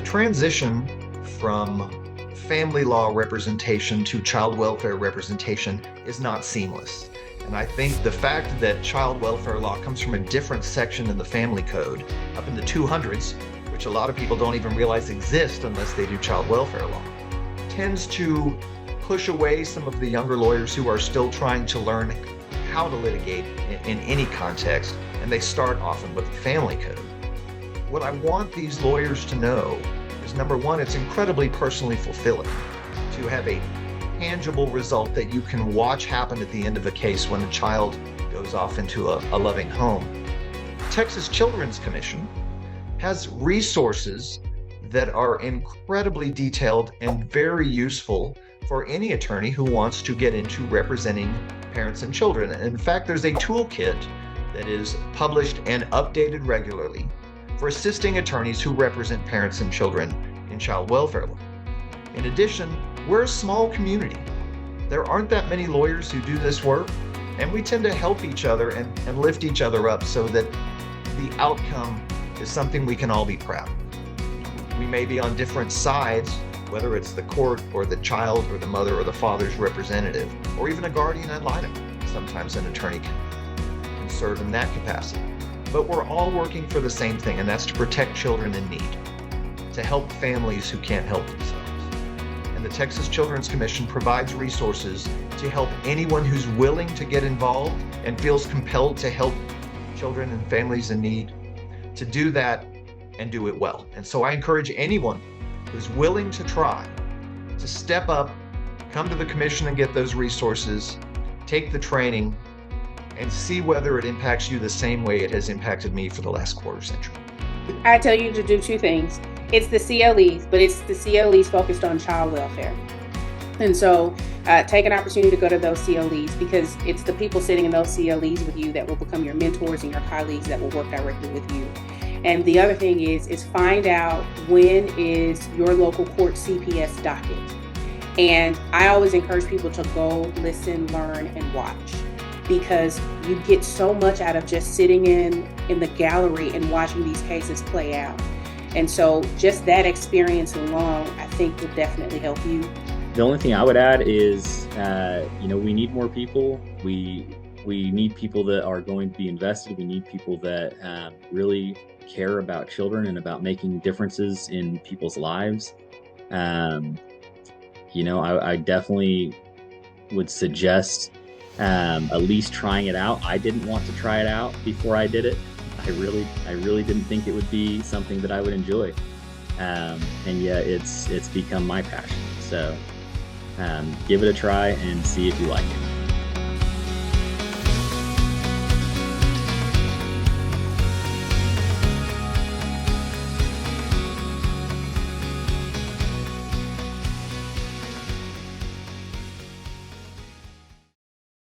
The transition from family law representation to child welfare representation is not seamless. And I think the fact that child welfare law comes from a different section in the family code, up in the 200s, which a lot of people don't even realize exist unless they do child welfare law, tends to push away some of the younger lawyers who are still trying to learn how to litigate in any context, and they start often with the family code. What I want these lawyers to know is, number one, it's incredibly personally fulfilling to have a tangible result that you can watch happen at the end of a case when a child goes off into a loving home. Texas Children's Commission has resources that are incredibly detailed and very useful for any attorney who wants to get into representing parents and children. And in fact, there's a toolkit that is published and updated regularly for assisting attorneys who represent parents and children in child welfare law. In addition, we're a small community. There aren't that many lawyers who do this work, and we tend to help each other and lift each other up so that the outcome is something we can all be proud of. We may be on different sides, whether it's the court or the child or the mother or the father's representative, or even a guardian ad litem. Sometimes an attorney can serve in that capacity. But we're all working for the same thing, and that's to protect children in need, to help families who can't help themselves. And the Texas Children's Commission provides resources to help anyone who's willing to get involved and feels compelled to help children and families in need to do that and do it well. And so I encourage anyone who's willing to try to step up, come to the commission and get those resources, take the training, and see whether it impacts you the same way it has impacted me for the last quarter century. I tell you to do two things. It's the CLEs, but it's the CLEs focused on child welfare. And so take an opportunity to go to those CLEs, because it's the people sitting in those CLEs with you that will become your mentors and your colleagues that will work directly with you. And the other thing is find out when is your local court CPS docket. And I always encourage people to go listen, learn, and watch, because you get so much out of just sitting in the gallery and watching these cases play out. And so just that experience alone, I think, will definitely help you. The only thing I would add is, we need more people. We need people that are going to be invested. We need people that really care about children and about making differences in people's lives. I definitely would suggest at least trying it out. I didn't want to try it out before I did it. I really didn't think it would be something that I would enjoy. And yet it's become my passion. So give it a try and see if you like it.